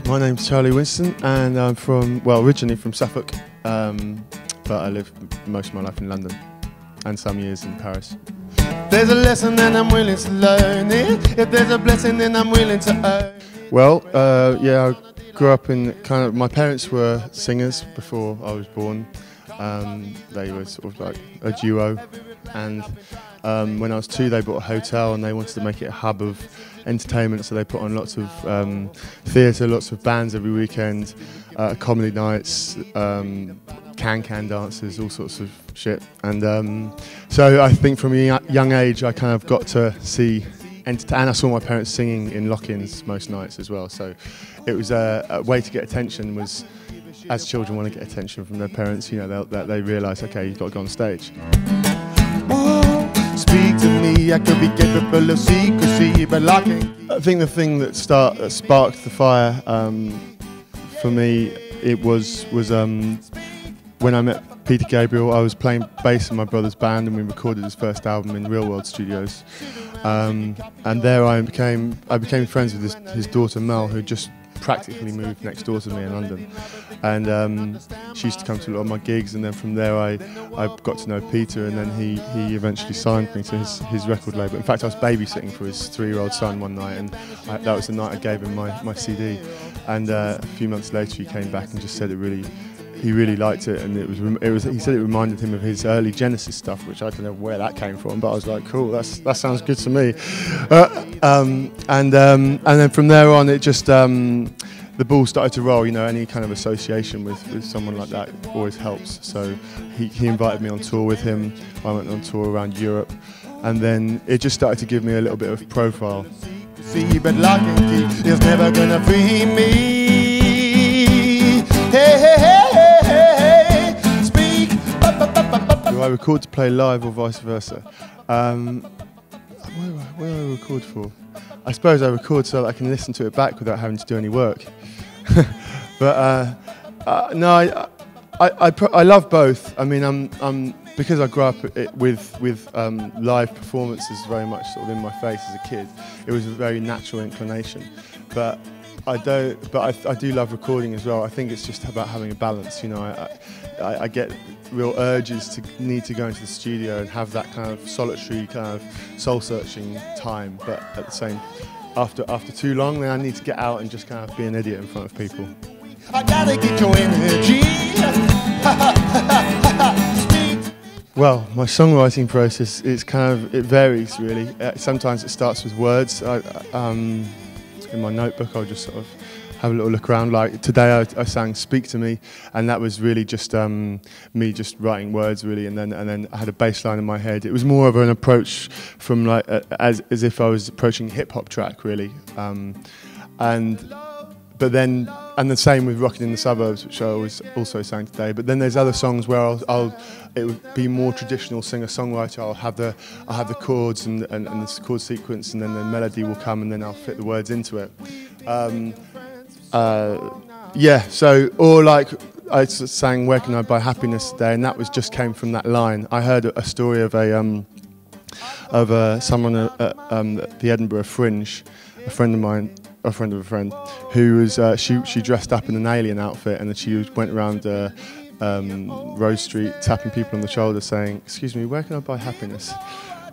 My name's Charlie Winston, and I'm originally from Suffolk, but I live most of my life in London, and some years in Paris. There's a lesson and I'm willing to learn it. If there's a blessing, then I'm willing to earn. Well, yeah, I grew up in my parents were singers before I was born. They were sort of like a duo, and when I was 2 they bought a hotel and they wanted to make it a hub of entertainment, so they put on lots of theatre, lots of bands every weekend, comedy nights, can dances, all sorts of shit. And so I think from a young age I kind of got to see and I saw my parents singing in lock-ins most nights as well, so it was a way to get attention. Was, as children want to get attention from their parents, you know, they realise, okay, you've got to go on stage. Oh, speak to me, I could be capable of secrecy, but locking. I think the thing that sparked the fire for me, it was when I met Peter Gabriel. I was playing bass in my brother's band and we recorded his first album in Real World Studios. And there I became friends with his daughter Mel, who just practically moved next door to me in London. And she used to come to a lot of my gigs, and then from there I got to know Peter, and then he eventually signed me to his record label. In fact, I was babysitting for his 3-year-old son one night, and that was the night I gave him my CD. And a few months later he came back and just said he really liked it, and he said it reminded him of his early Genesis stuff, which I don't know where that came from, but I was like, cool, that sounds good to me. And then from there on, it just the ball started to roll. You know, any kind of association with someone like that always helps. So he invited me on tour with him. I went on tour around Europe, and then it just started to give me a little bit of profile. See, but lock and key is never gonna free me. Hey, hey, hey, hey, hey, speak. Do I record to play live or vice versa? Where do I record for? I suppose I record so that I can listen to it back without having to do any work. But no, I love both. I mean, because I grew up with live performances very much sort of in my face as a kid. It was a very natural inclination. But I do love recording as well. I think it's just about having a balance. You know, I get real urges to need to go into the studio and have that kind of solitary, kind of soul-searching time. But at the same, after too long, then I need to get out and just kind of be an idiot in front of people. I gotta get your energy. Well, my songwriting process is it varies really. Sometimes it starts with words. In my notebook, I'll just sort of have a little look around. Like today, I sang "Speak to Me," and that was really just me just writing words, really. And then I had a bass line in my head. It was more of an approach from like as if I was approaching a hip hop track, really. And the same with "Rockin' in the Suburbs," which I also sang today. But then there's other songs where it would be more traditional singer-songwriter. I'll have the chords and this chord sequence, and then the melody will come, and then I'll fit the words into it. Yeah. So, or like I sang "Where Can I Buy Happiness" today, and that just came from that line. I heard a story of someone at the Edinburgh Fringe, a friend of mine. A friend of a friend, who was she dressed up in an alien outfit, and then she went around Rose Street tapping people on the shoulder, saying, "Excuse me, where can I buy happiness?"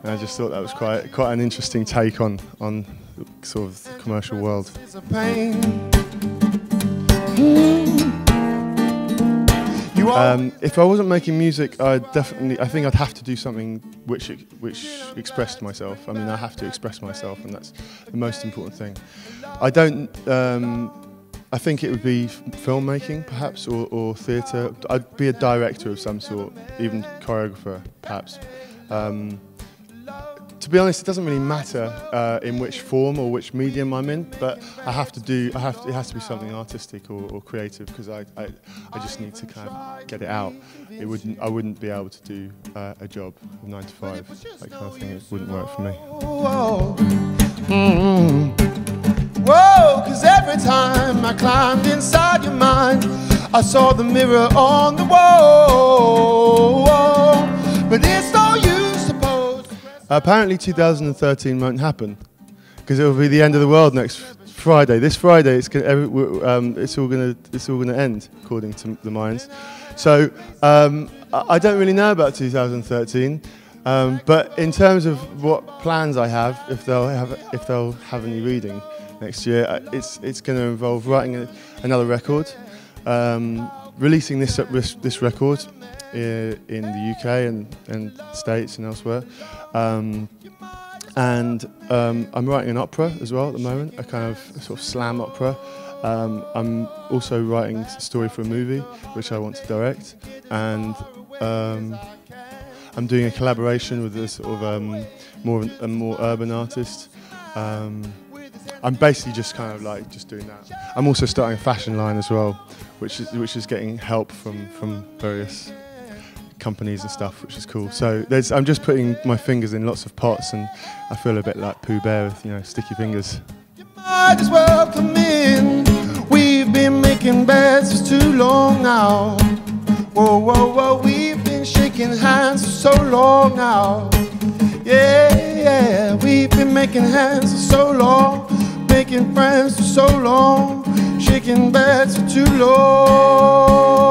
And I just thought that was quite an interesting take on sort of the commercial world. If I wasn't making music, I think I'd have to do something which expressed myself. I mean, I have to express myself, and that's the most important thing. I think it would be filmmaking, perhaps, or theatre. I'd be a director of some sort, even choreographer, perhaps. To be honest, it doesn't really matter in which form or which medium I'm in, but it has to be something artistic or creative, because I just need to kind of get it out. I wouldn't be able to do a job 9 to 5, that kind of thing. It wouldn't work for me. Whoa, 'cause every time I climbed inside your mind, I saw the mirror on the wall. But it's no use supposed. Apparently 2013 won't happen, because it will be the end of the world next Friday. This Friday, it's all gonna end, according to the Minds. So I don't really know about 2013, but in terms of what plans I have, if they'll have any reading next year, it's going to involve writing another record, releasing this record in the UK and States and elsewhere. And I'm writing an opera as well at the moment, a kind of sort of slam opera. I'm also writing a story for a movie, which I want to direct, and I'm doing a collaboration with a sort of more urban artist. I'm basically just kind of like just doing that. I'm also starting a fashion line as well, which is getting help from various companies and stuff, which is cool. So I'm just putting my fingers in lots of pots, and I feel a bit like Pooh Bear with sticky fingers. You might as well come in. We've been making beds for too long now. Whoa, whoa, whoa, we've been shaking hands for so long now. Yeah, yeah, we've been making hands for so long, making friends for so long, shaking beds for too long.